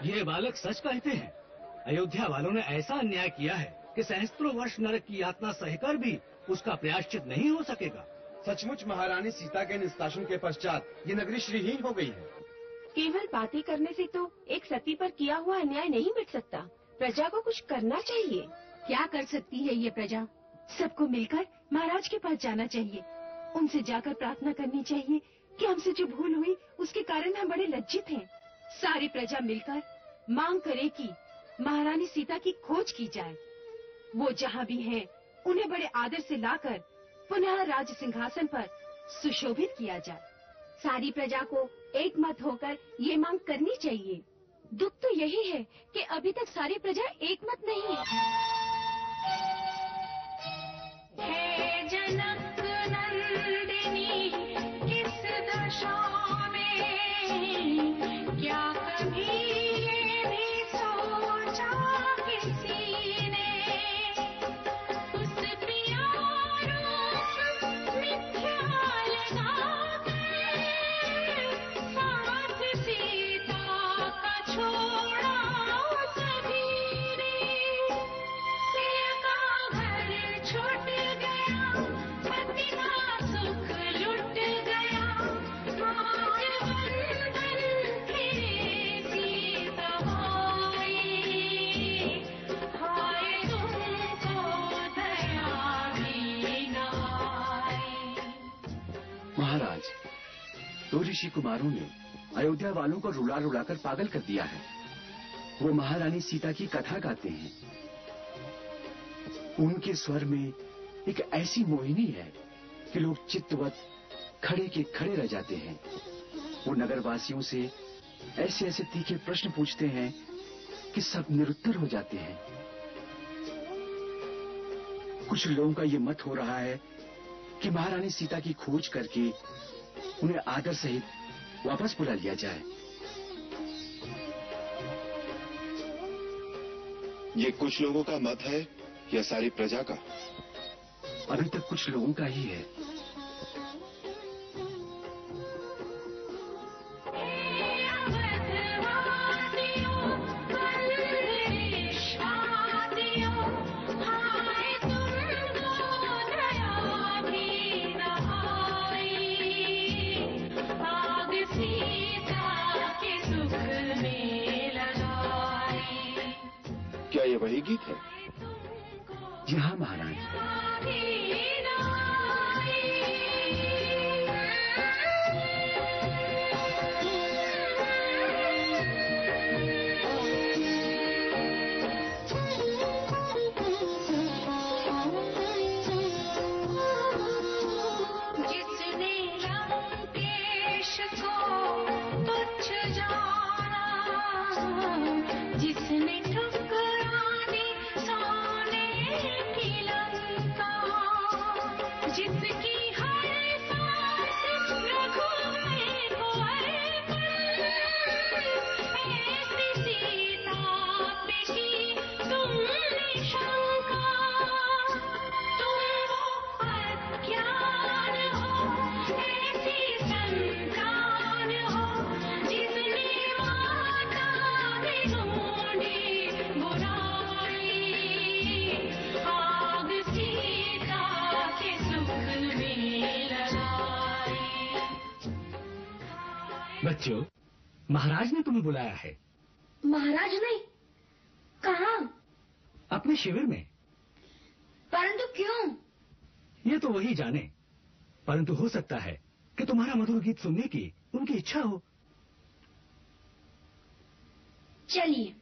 ये बालक सच कहते हैं। अयोध्या वालों ने ऐसा अन्याय किया है कि सहस्त्रों वर्ष नरक की यातना सहकर भी उसका प्रायश्चित नहीं हो सकेगा। सचमुच महारानी सीता के निष्कासन के पश्चात ये नगरी श्रीहीन हो गई है। केवल बातें करने से तो एक सती पर किया हुआ अन्याय नहीं मिट सकता। प्रजा को कुछ करना चाहिए। क्या कर सकती है ये प्रजा? सबको मिलकर महाराज के पास जाना चाहिए। उनसे जाकर प्रार्थना करनी चाहिए कि हमसे जो भूल हुई उसके कारण हम बड़े लज्जित हैं। सारी प्रजा मिलकर मांग करे कि महारानी सीता की खोज की जाए। वो जहाँ भी हैं, उन्हें बड़े आदर से लाकर पुनः राज सिंहासन पर सुशोभित किया जाए। सारी प्रजा को एक मत होकर ये मांग करनी चाहिए। दुख तो यही है कि अभी तक सारी प्रजा एक मत नहीं है। हे जनक नंदिनी, किस दशा में क्या कभी ये भी सोचा किसी ने, उस प्यारो मिथ्या लगाकर साथ सीता का छोड़ा सभी ने। प्रिय का घर छूट गया, पति का सुख लुट गया, आज बंधन फिरे सीता माई। हाय तुमको दया भी न आई। महाराज, दो ऋषि कुमारों ने अयोध्या वालों को रुला रुलाकर पागल कर दिया है। वो महारानी सीता की कथा गाते हैं। उनके स्वर में एक ऐसी मोहिनी है कि लोग चित्तवत खड़े के खड़े रह जाते हैं। वो नगरवासियों से ऐसे ऐसे तीखे प्रश्न पूछते हैं कि सब निरुत्तर हो जाते हैं। कुछ लोगों का ये मत हो रहा है कि महारानी सीता की खोज करके उन्हें आदर सहित वापस बुला लिया जाए। ये कुछ लोगों का मत है या सारी प्रजा का? अभी तक कुछ लोगों का ही है। क्या ये वही गीत है? जी हाँ महाराज। जिसने लंकेश को तुच्छ जाना, जिसने ठुकरा दी सोने की लंका, जिसकी हर सांस रघुवीर को अर्पण, ऐसी सीता पे की तुमने शंका। तुम वो अज्ञान हो, ऐसी संतान हो, जिसने माता भी ढूंढी बुराई, आग सीता के सुख में लगाई। बच्चों, महाराज ने तुम्हें बुलाया है। महाराज नहीं? कहाँ? अपने शिविर में। परंतु क्यों? ये तो वही जाने, परंतु हो सकता है कि तुम्हारा मधुर गीत सुनने की उनकी इच्छा हो। चलिए।